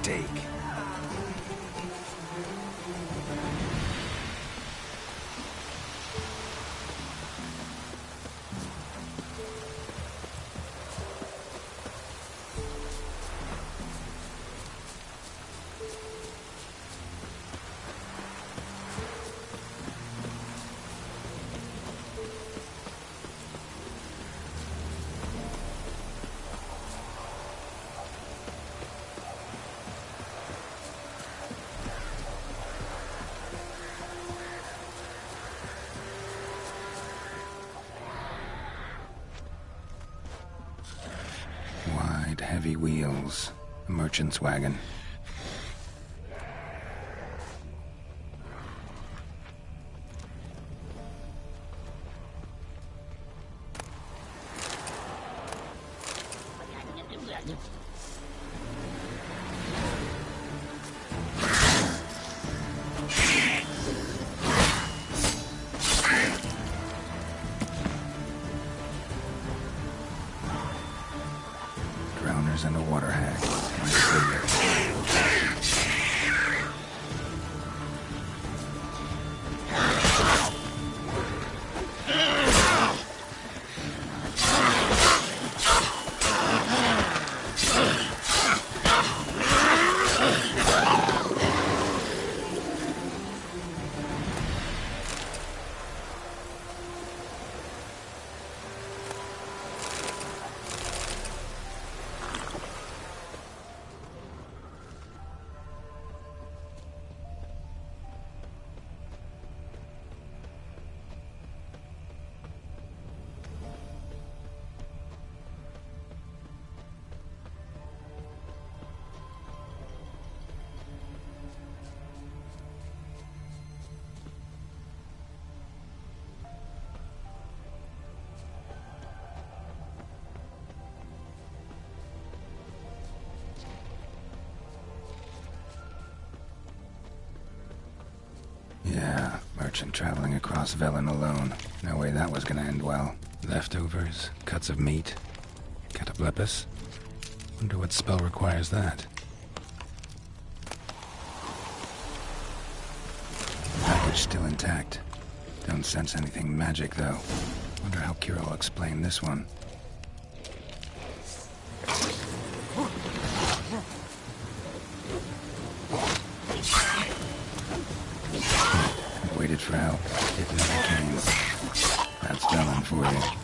steak. Heavy wheels. A merchant's wagon. And a water hag. My savior. Yeah, merchant traveling across Velen alone. No way that was gonna end well. Leftovers, cuts of meat, cataplepis. Wonder what spell requires that. Package still intact. Don't sense anything magic, though. Wonder how Kira will explain this one. Waited for help. It never came. That's Velen for you.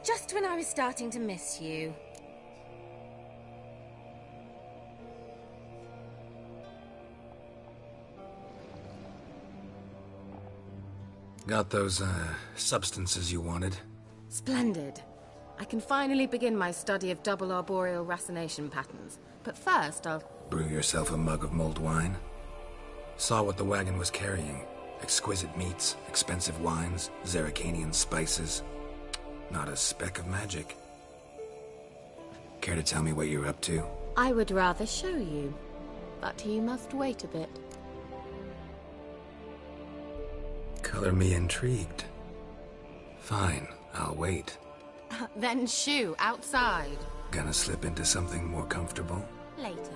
Just when I was starting to miss you. Got those, substances you wanted? Splendid. I can finally begin my study of double arboreal racination patterns. But first, I'll... Brew yourself a mug of mulled wine? Saw what the wagon was carrying. Exquisite meats, expensive wines, Zeracanian spices. Not a speck of magic. Care to tell me what you're up to? I would rather show you, but you must wait a bit. Color me intrigued. Fine, I'll wait. Then shoo, outside. Gonna slip into something more comfortable? Later.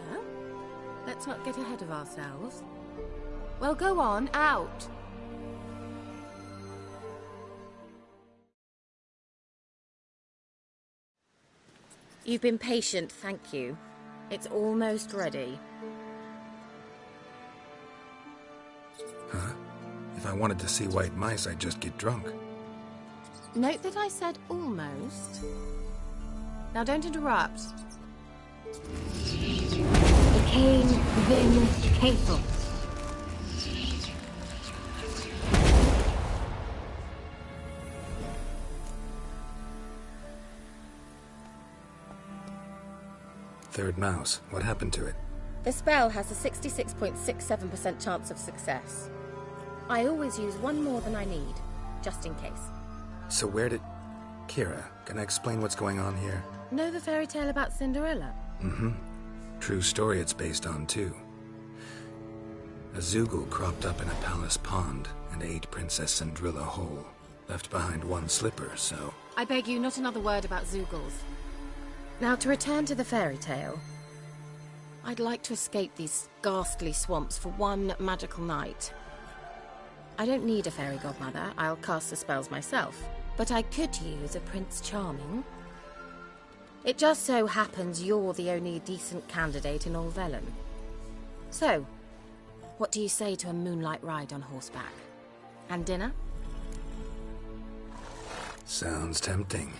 Let's not get ahead of ourselves. Well, go on, out. You've been patient, thank you. It's almost ready. Huh? If I wanted to see white mice, I'd just get drunk. Note that I said almost. Now don't interrupt. Became Vin Cathel. Third mouse. What happened to it? The spell has a 66.67% chance of success. I always use one more than I need, just in case. So where did... Kira, can I explain what's going on here? Know the fairy tale about Cinderella? Mm-hmm. True story it's based on, too. A Zoogle cropped up in a palace pond and ate Princess Cinderella whole. Left behind one slipper, so... I beg you, not another word about Zoogles. Now, to return to the fairy tale, I'd like to escape these ghastly swamps for one magical night. I don't need a fairy godmother, I'll cast the spells myself, but I could use a Prince Charming. It just so happens you're the only decent candidate in all Velen. So, what do you say to a moonlight ride on horseback? And dinner? Sounds tempting.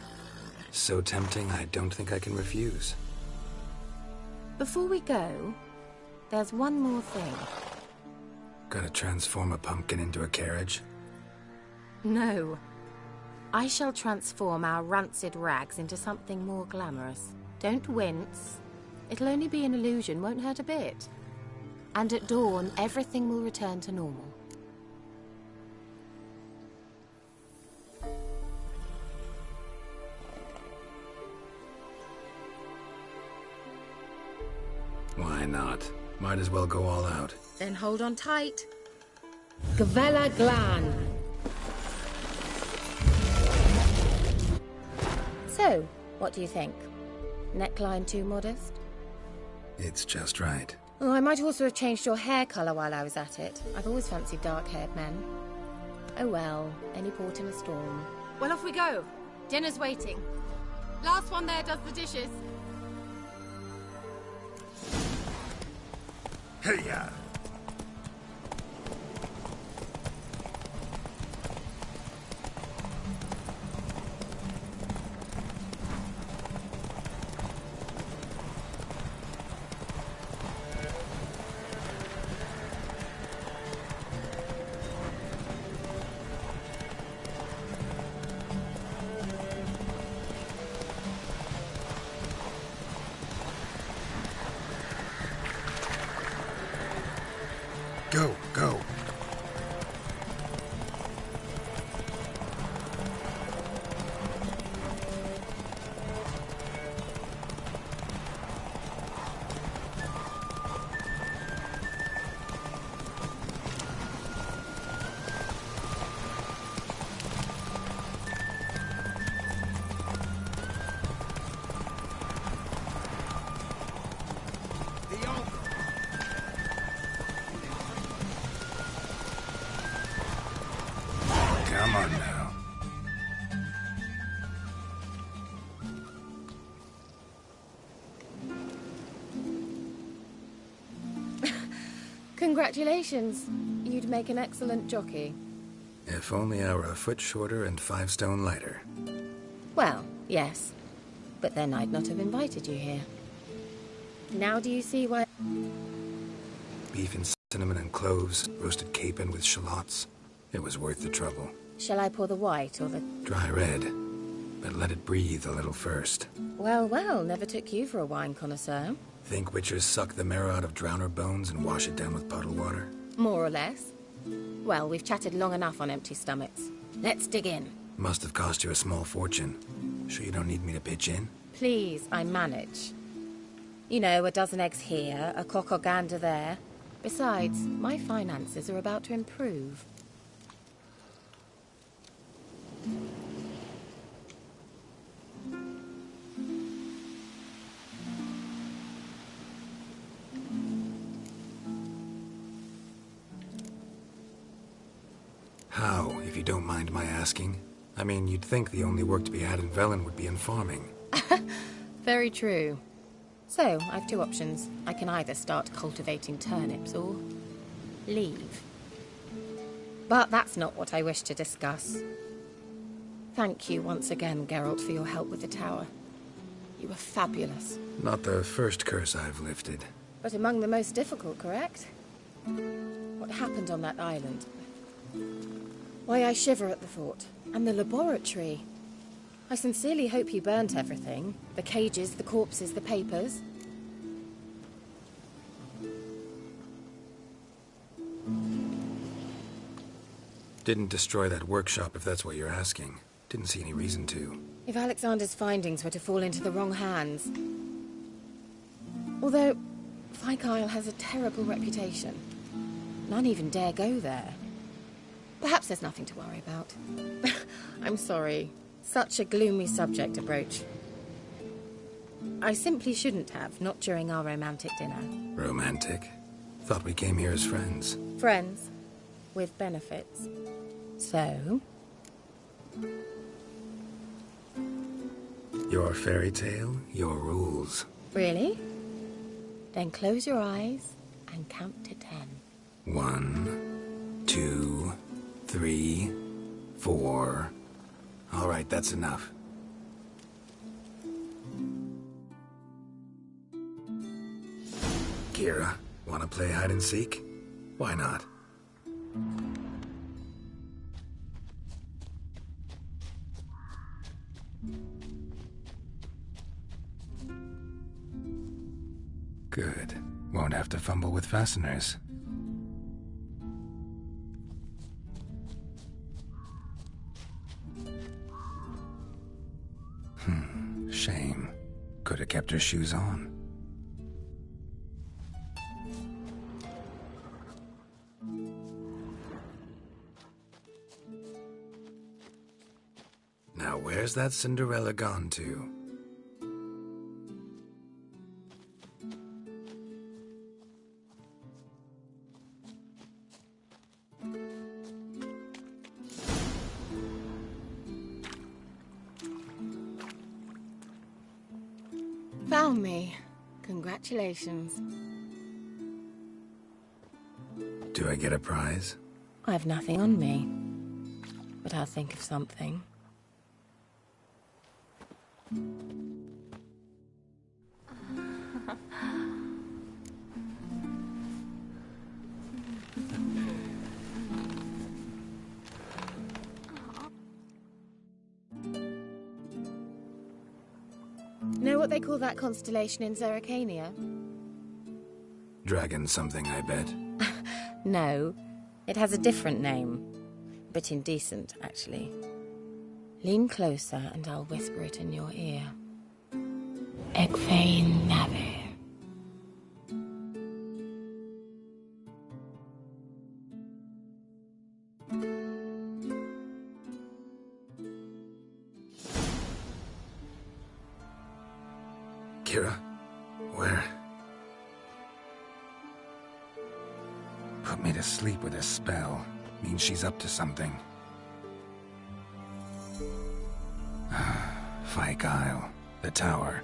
So tempting, I don't think I can refuse. Before we go, there's one more thing. Gotta transform a pumpkin into a carriage? No. I shall transform our rancid rags into something more glamorous. Don't wince. It'll only be an illusion, won't hurt a bit. And at dawn, everything will return to normal. Why not? Might as well go all out. Then hold on tight. Gavella Glan. So, what do you think? Neckline too modest? It's just right. Oh, I might also have changed your hair colour while I was at it. I've always fancied dark-haired men. Oh well, any port in a storm. Well, off we go. Dinner's waiting. Last one there does the dishes. Hey-ya! Go, go. Come on now. Congratulations. You'd make an excellent jockey. If only I were a foot shorter and 5 stone lighter. Well, yes. But then I'd not have invited you here. Now do you see why... Beef and cinnamon and cloves, roasted capon with shallots. It was worth the trouble. Shall I pour the white or the... Dry red, but let it breathe a little first. Well, well, never took you for a wine connoisseur. Think witchers suck the marrow out of drowner bones and wash it down with puddle water? More or less. Well, we've chatted long enough on empty stomachs. Let's dig in. Must have cost you a small fortune. Sure you don't need me to pitch in? Please, I manage. You know, a dozen eggs here, a cock or gander there. Besides, my finances are about to improve. How, if you don't mind my asking? I mean, you'd think the only work to be had in Velen would be in farming. Very true. So, I've two options. I can either start cultivating turnips or leave. But that's not what I wish to discuss. Thank you once again, Geralt, for your help with the tower. You were fabulous. Not the first curse I've lifted. But among the most difficult, correct? What happened on that island? Why, I shiver at the thought. And the laboratory. I sincerely hope you burnt everything. The cages, the corpses, the papers. Didn't destroy that workshop, if that's what you're asking. Didn't see any reason to. If Alexander's findings were to fall into the wrong hands... Although, Fyke Isle has a terrible reputation. None even dare go there. Perhaps there's nothing to worry about. I'm sorry. Such a gloomy subject to broach. I simply shouldn't have, not during our romantic dinner. Romantic? Thought we came here as friends. Friends. With benefits. So? Your fairy tale, your rules. Really? Then close your eyes and count to 10. 1, 2, 3, 4. All right, that's enough. Kira, wanna play hide and seek? Why not? Good. Won't have to fumble with fasteners. Shame. Could have kept her shoes on. Now where's that Cinderella gone to? Found me. Congratulations. Do I get a prize? I've nothing on me. But I'll think of something. Know what they call that constellation in Zerrikania? Dragon something, I bet. No, it has a different name. A bit indecent, actually. Lean closer and I'll whisper it in your ear. Egfain Navir. Kira? Where? Put me to sleep with a spell. Means she's up to something. Fyke Isle. The tower.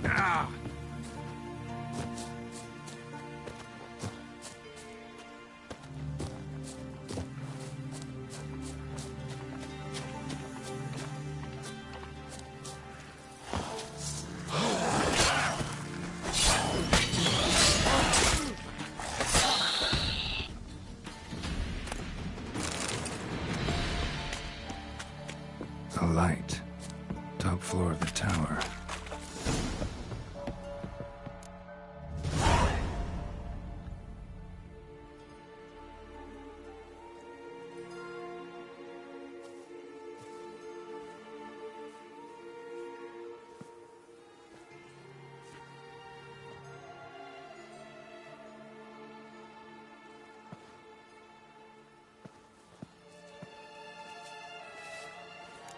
Ah! A light. Top floor of the tower.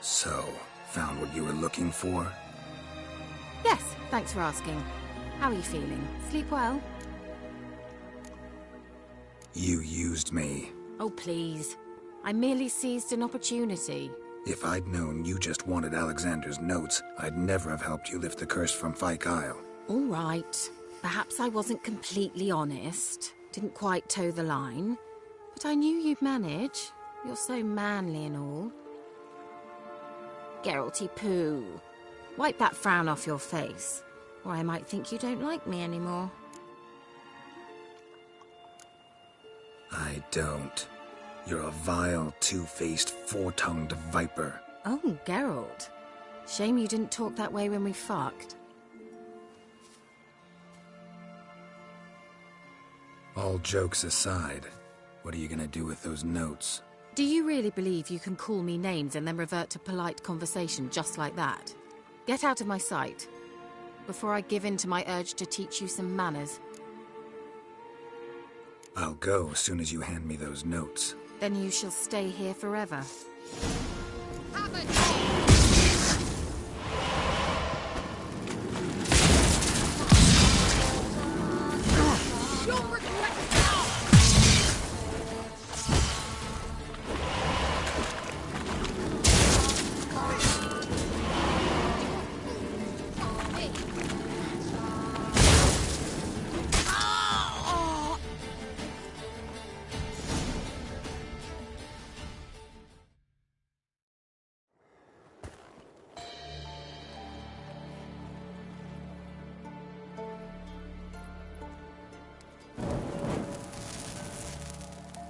So, found what you were looking for? Yes, thanks for asking. How are you feeling? Sleep well? You used me. Oh, please. I merely seized an opportunity. If I'd known you just wanted Alexander's notes, I'd never have helped you lift the curse from Fyke Isle. All right. Perhaps I wasn't completely honest. Didn't quite toe the line. But I knew you'd manage. You're so manly and all. Geralty poo. Wipe that frown off your face, or I might think you don't like me anymore. I don't. You're a vile, two-faced, four-tongued viper. Oh, Geralt. Shame you didn't talk that way when we fucked. All jokes aside, what are you gonna do with those notes? Do you really believe you can call me names and then revert to polite conversation just like that? Get out of my sight, before I give in to my urge to teach you some manners. I'll go as soon as you hand me those notes. Then you shall stay here forever.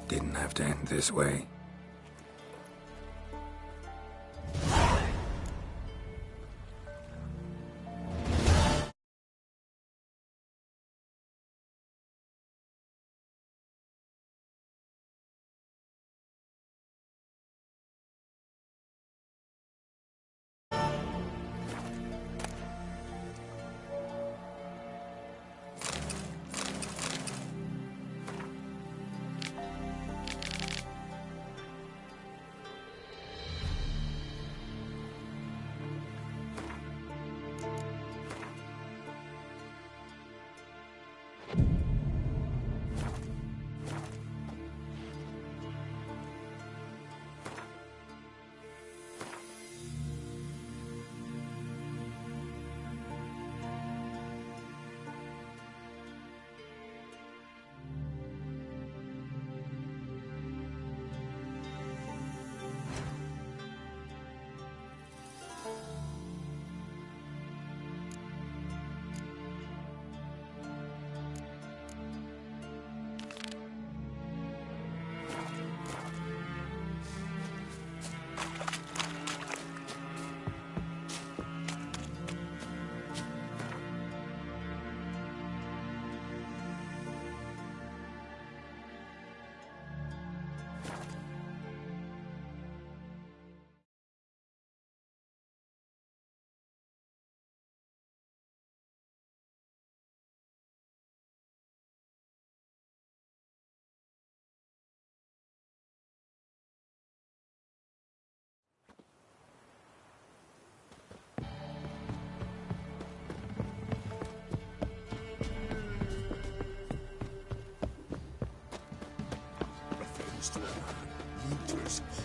Didn't have to end this way.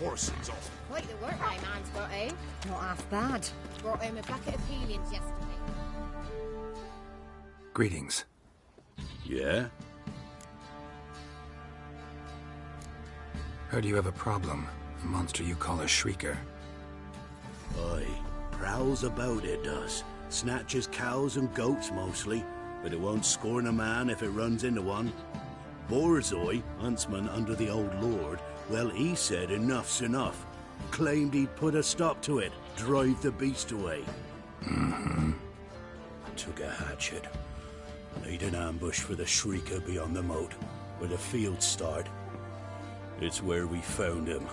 Horsens off. Quite the work my man's got, eh? Not half bad. Brought home a bucket of peelings yesterday. Greetings. Yeah? Heard you have a problem. A monster you call a shrieker. Aye. Prowls about, it does. Snatches cows and goats mostly, but it won't scorn a man if it runs into one. Borzoi, huntsman under the old lord, well, he said enough's enough. Claimed he'd put a stop to it, drive the beast away. Took a hatchet. Laid an ambush for the shrieker beyond the moat, where the fields start. It's where we found him.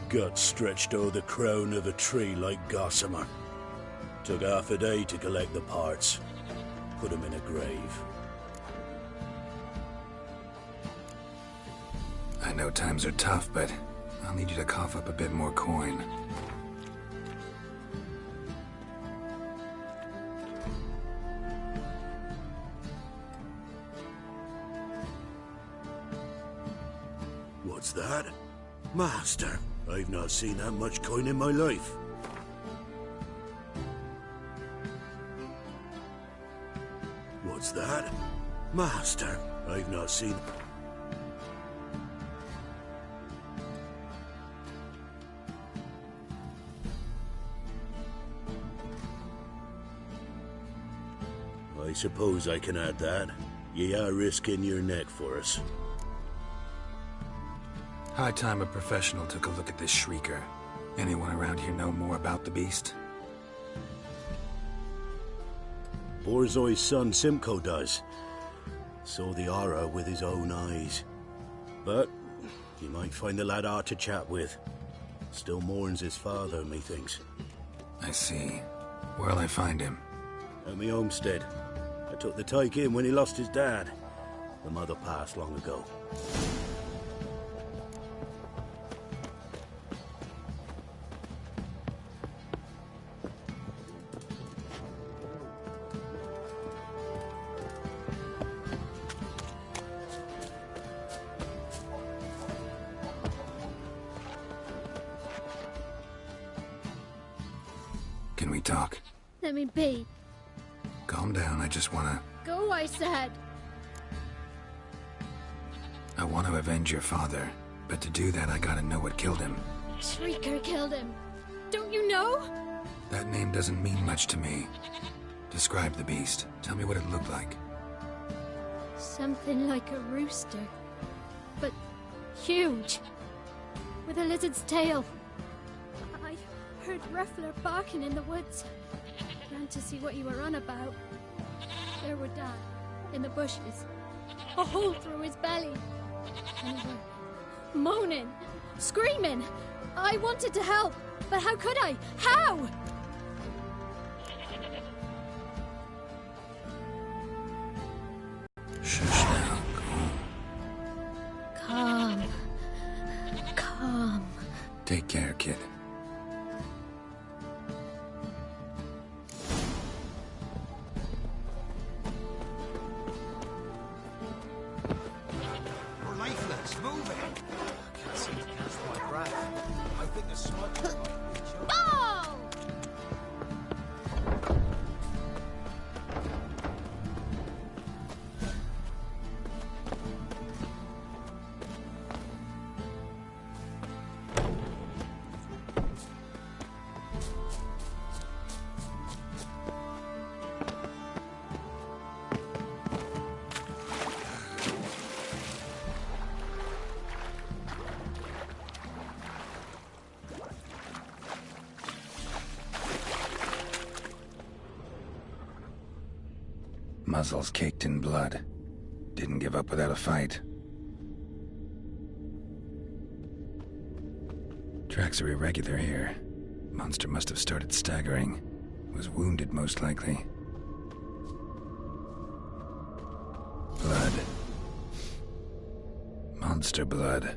Gut stretched o'er the crown of a tree like gossamer. Took half a day to collect the parts. Put him in a grave. I know times are tough, but I'll need you to cough up a bit more coin. What's that? Master, I've not seen that much coin in my life. What's that? Master, I've not seen... I suppose I can add that. Ye are risking your neck for us. High time a professional took a look at this shrieker. Anyone around here know more about the beast? Borzoi's son Simcoe does. Saw the aura with his own eyes. But you might find the lad hard to chat with. Still mourns his father, methinks. I see. Where'll I find him? At me homestead. I took the tyke in when he lost his dad. The mother passed long ago. Can we talk? Let me be. Calm down, I just wanna... Go, I said. I want to avenge your father, but to do that I gotta know what killed him. Shrieker killed him. Don't you know? That name doesn't mean much to me. Describe the beast. Tell me what it looked like. Something like a rooster. But huge. With a lizard's tail. I heard Ruffler barking in the woods. Ran to see what you were on about. There were Dad, in the bushes. A hole through his belly. And they were moaning, screaming. I wanted to help, but how could I? How? Shush now, Calm. Calm. Take care, kid. We're lifeless. Move it. I can't seem to catch my breath. I think the smoke is like a joke. Ball! Muzzles caked in blood. Didn't give up without a fight. Tracks are irregular here. Monster must have started staggering. Was wounded, most likely. Blood. Monster blood.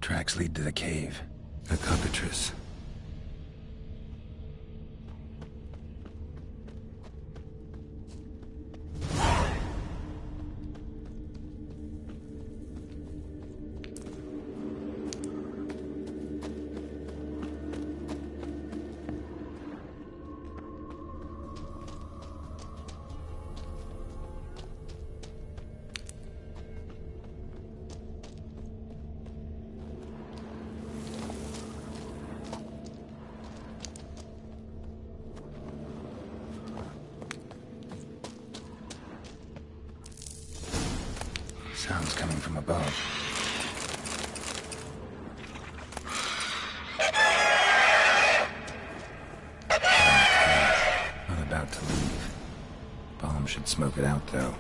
Tracks lead to the cave. A cockatrice. Sounds coming from above. Not about to leave. Bomb should smoke it out, though.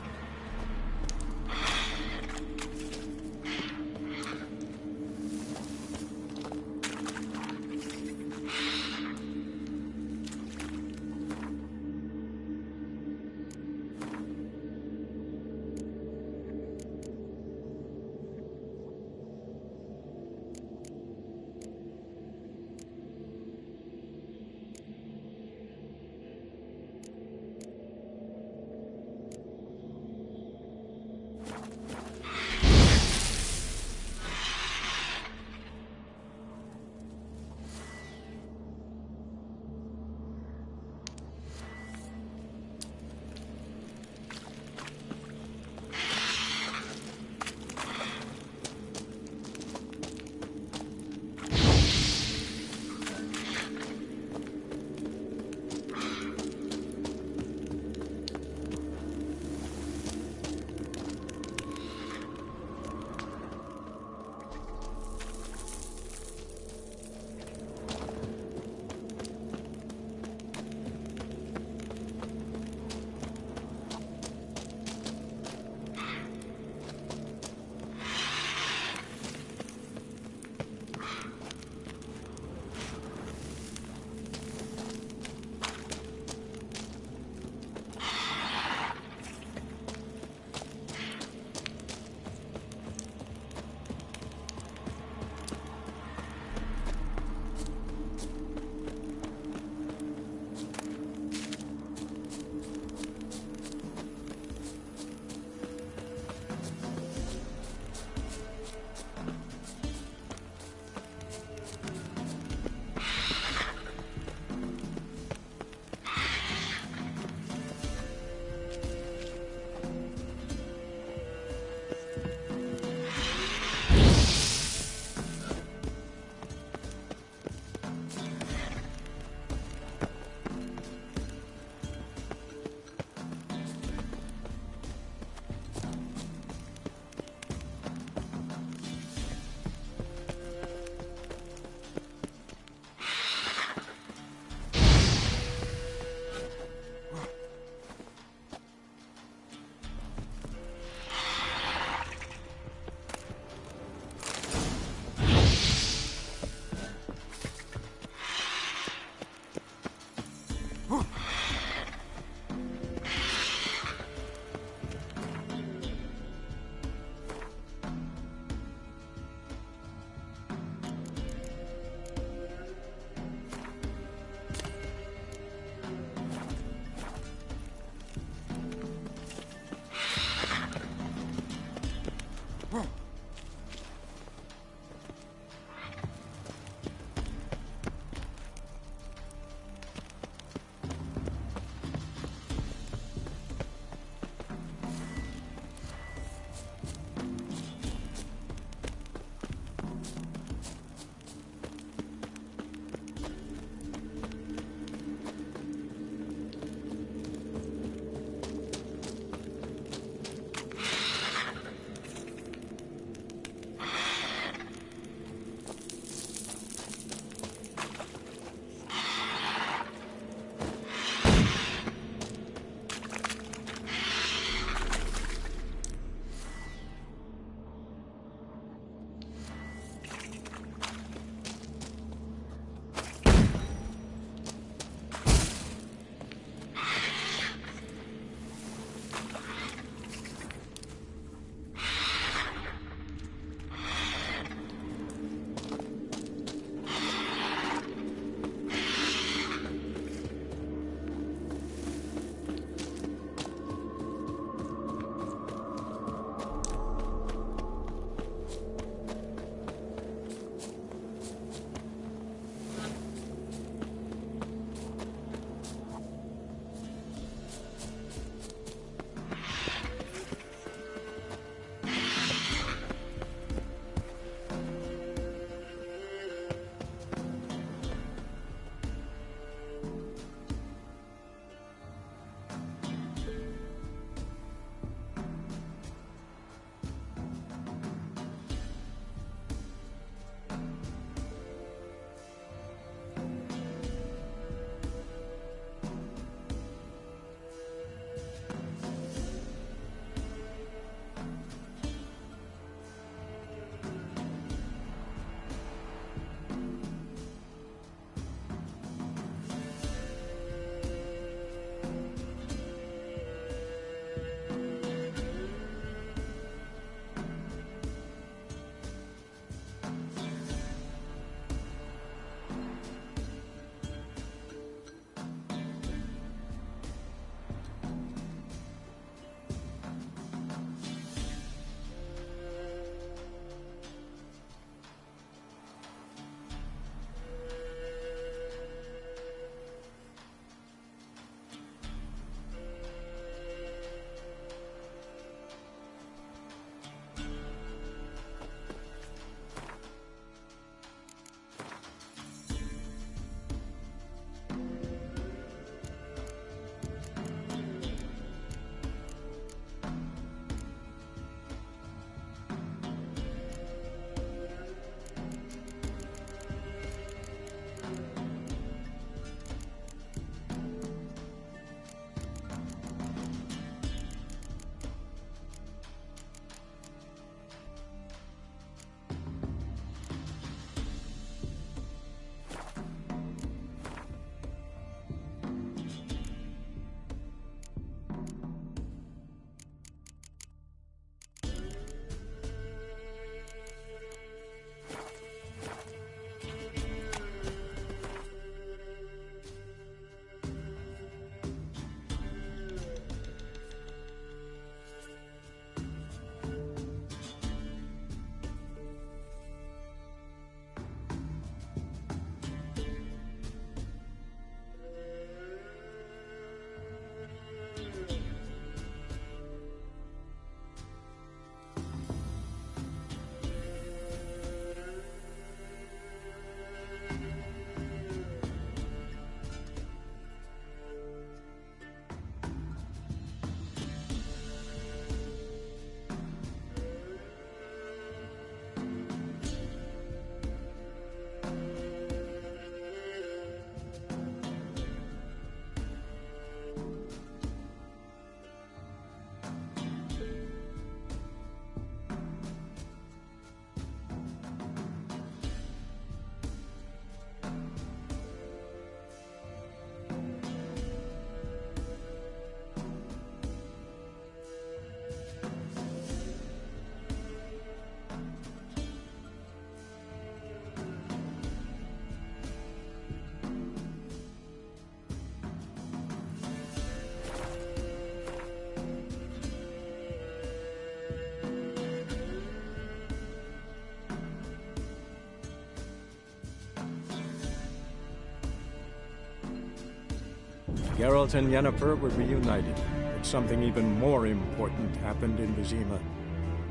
Geralt and Yennefer were reunited, but something even more important happened in Vizima.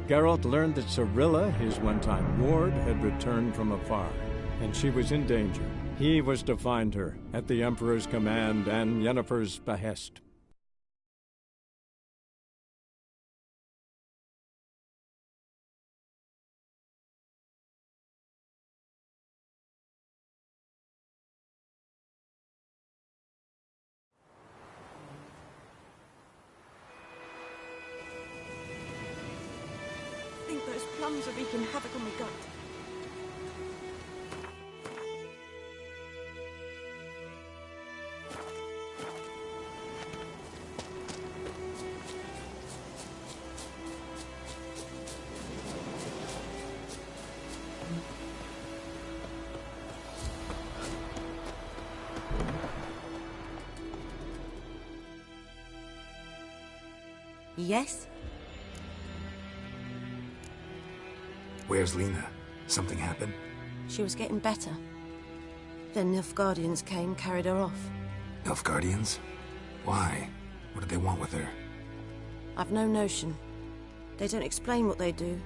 Geralt learned that Cirilla, his one-time ward, had returned from afar, and she was in danger. He was to find her, at the Emperor's command and Yennefer's behest. I think those plums are wreaking havoc on my gut. Yes? Where's Lena? Something happened? She was getting better. Then Nilfgaardians came, carried her off. Nilfgaardians? Why? What did they want with her? I've no notion. They don't explain what they do.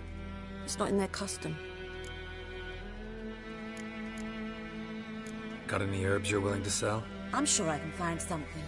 It's not in their custom. Got any herbs you're willing to sell? I'm sure I can find something.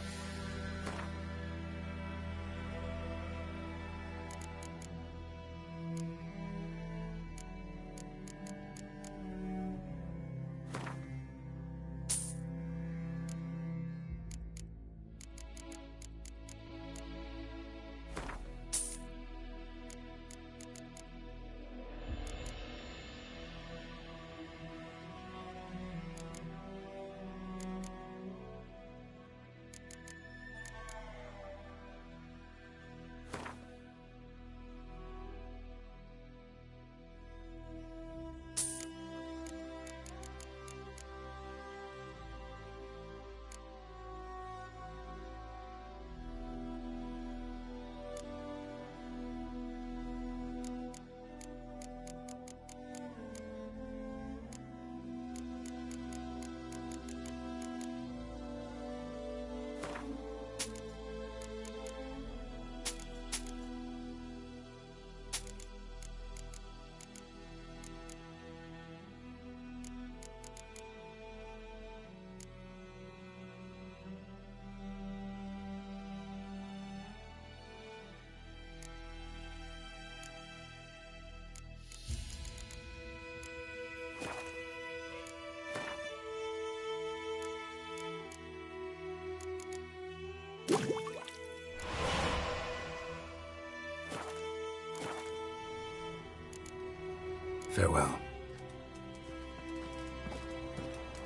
Farewell.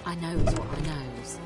I knows what I knows.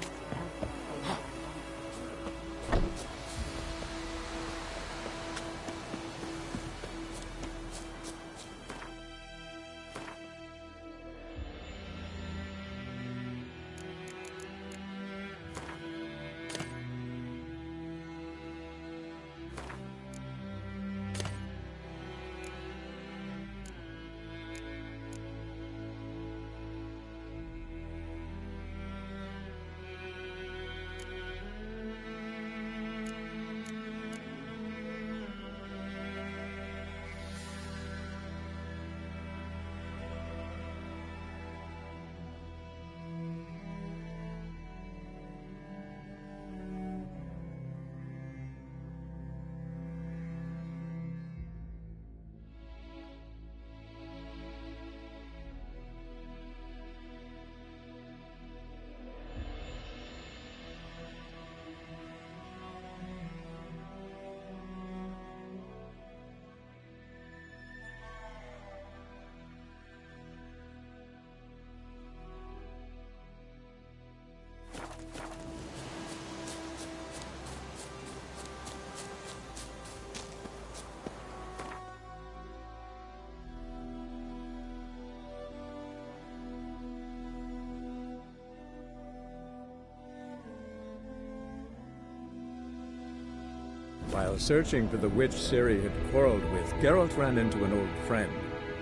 While searching for the witch Ciri had quarreled with, Geralt ran into an old friend,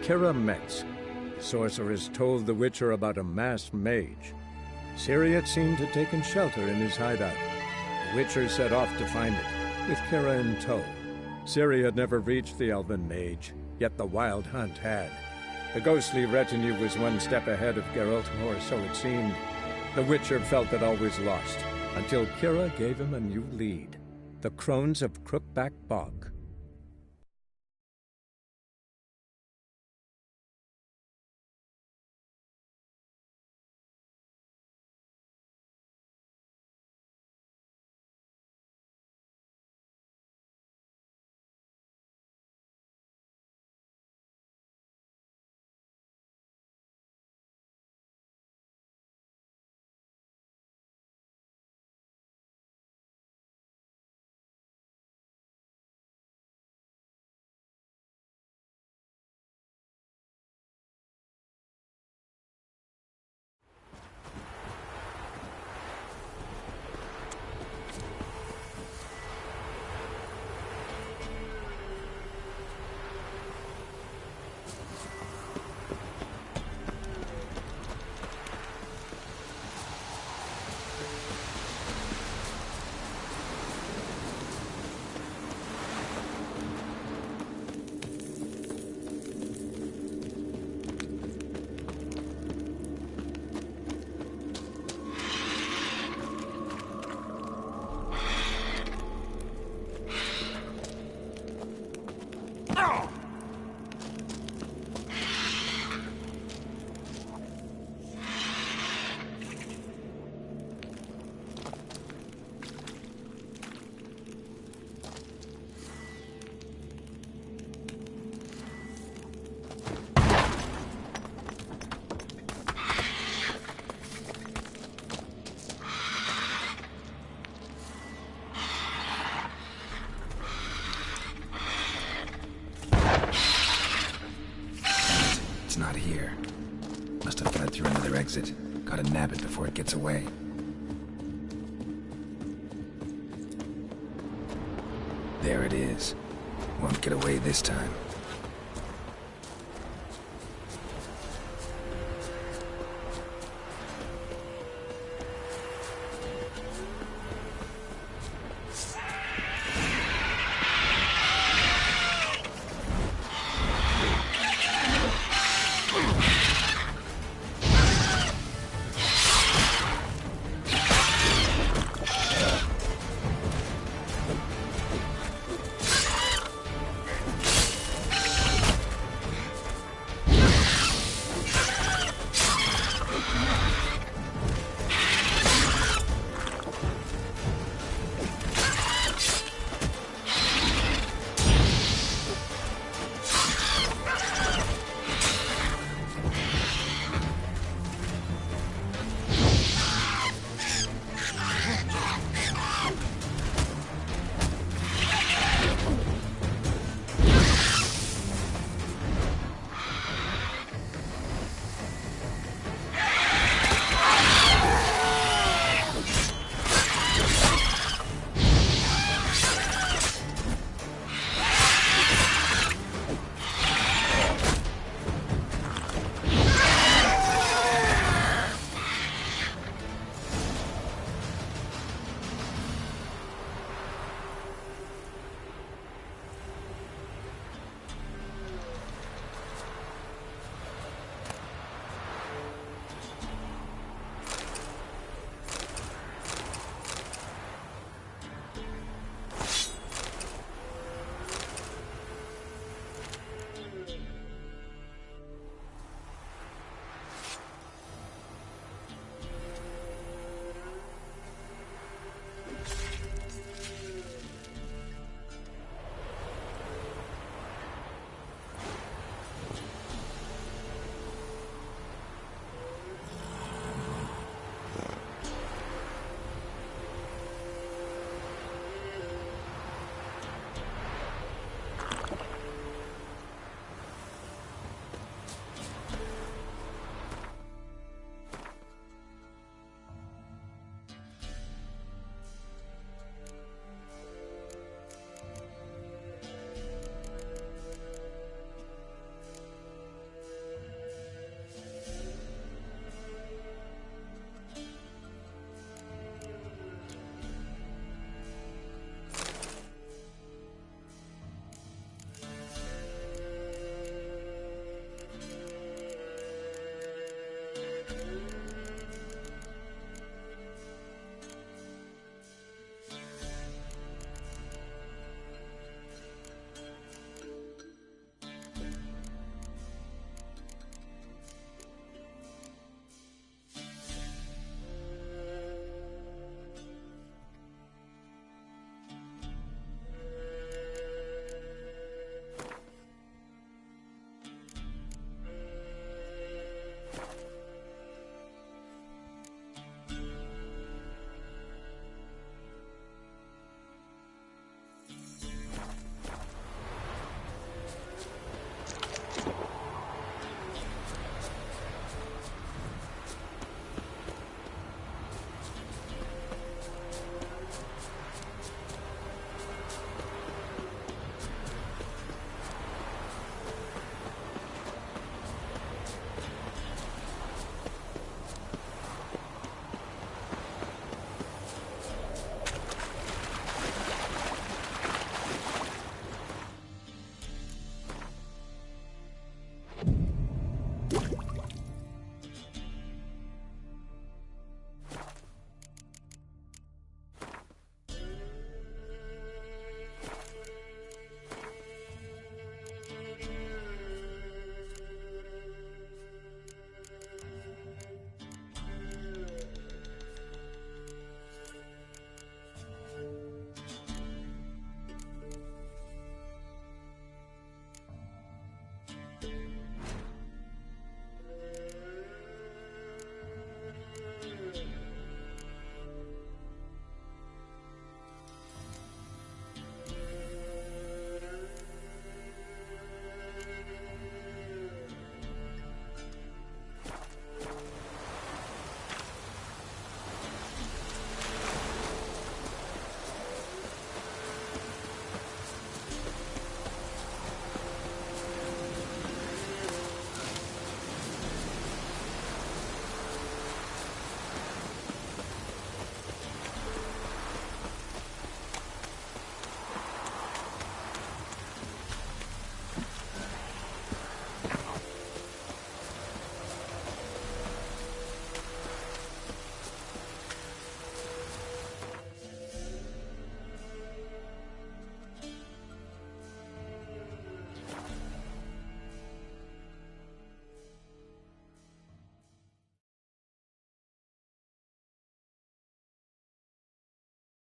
Kira Metz. The sorceress told the Witcher about a masked mage. Ciri, it seemed, had taken shelter in his hideout. Witcher set off to find it, with Kira in tow. Ciri had never reached the Elven Mage, yet the Wild Hunt had. The ghostly retinue was one step ahead of Geralt, or so it seemed. The Witcher felt it always lost, until Kira gave him a new lead. The Crones of Crookback Bog. It's not here. Must have fled through another exit. Gotta nab it before it gets away. There it is. Won't get away this time.